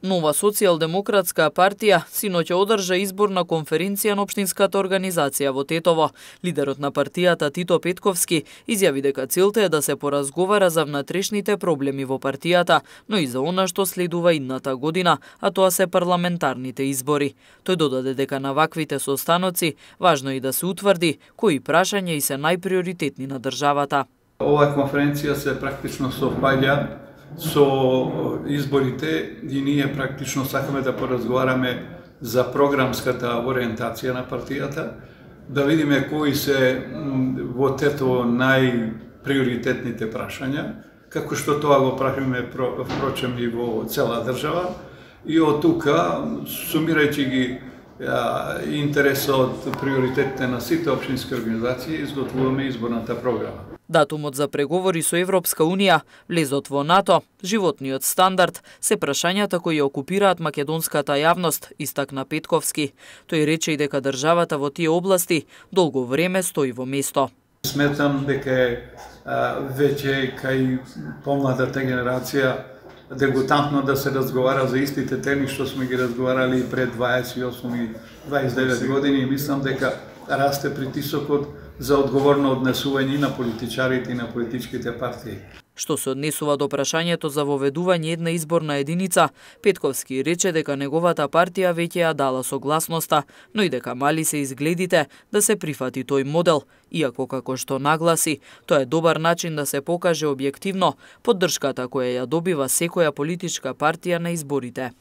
Нова социјалдемократска партија синоќ одржа изборна конференција на општинската организација во Тетово. Лидерот на партијата Тито Петковски изјави дека целта е да се поразговара за внатрешните проблеми во партијата, но и за она што следува идната година, а тоа се парламентарните избори. Тој додаде дека на ваквите состаноци важно е и да се утврди кои прашања и се најприоритетни на државата. Оваа конференција се практично совпаѓа со изборите и ние практично сакаме да поразговараме за програмската ориентација на партијата, да видиме кои се во Тетово најприоритетните прашања, како што тоа го правиме впрочем и во цела држава, и од тука, сумирајќи ги интересот, приоритетите на сите општински организации, изготвуваме изборната програма. Датумот за преговори со Европска Унија, влезот во НАТО, животниот стандард се прашањата кои окупираат македонската јавност, истакна Петковски. Тој рече и дека државата во тие области долго време стои во место. Сметам дека веќе кај помладата генерација дегутантно да се разговара за истите теми што сме ги разговарали пред 28 и 29 години и мислам дека расте притисокот за одговорно однесување на политичарите и на политичките партии. Што се однесува до прашањето за воведување една изборна единица, Петковски рече дека неговата партија веќе ја дала согласноста, но и дека мали се изгледите да се прифати тој модел, иако како што нагласи, тоа е добар начин да се покаже објективно поддршката која ја добива секоја политичка партија на изборите.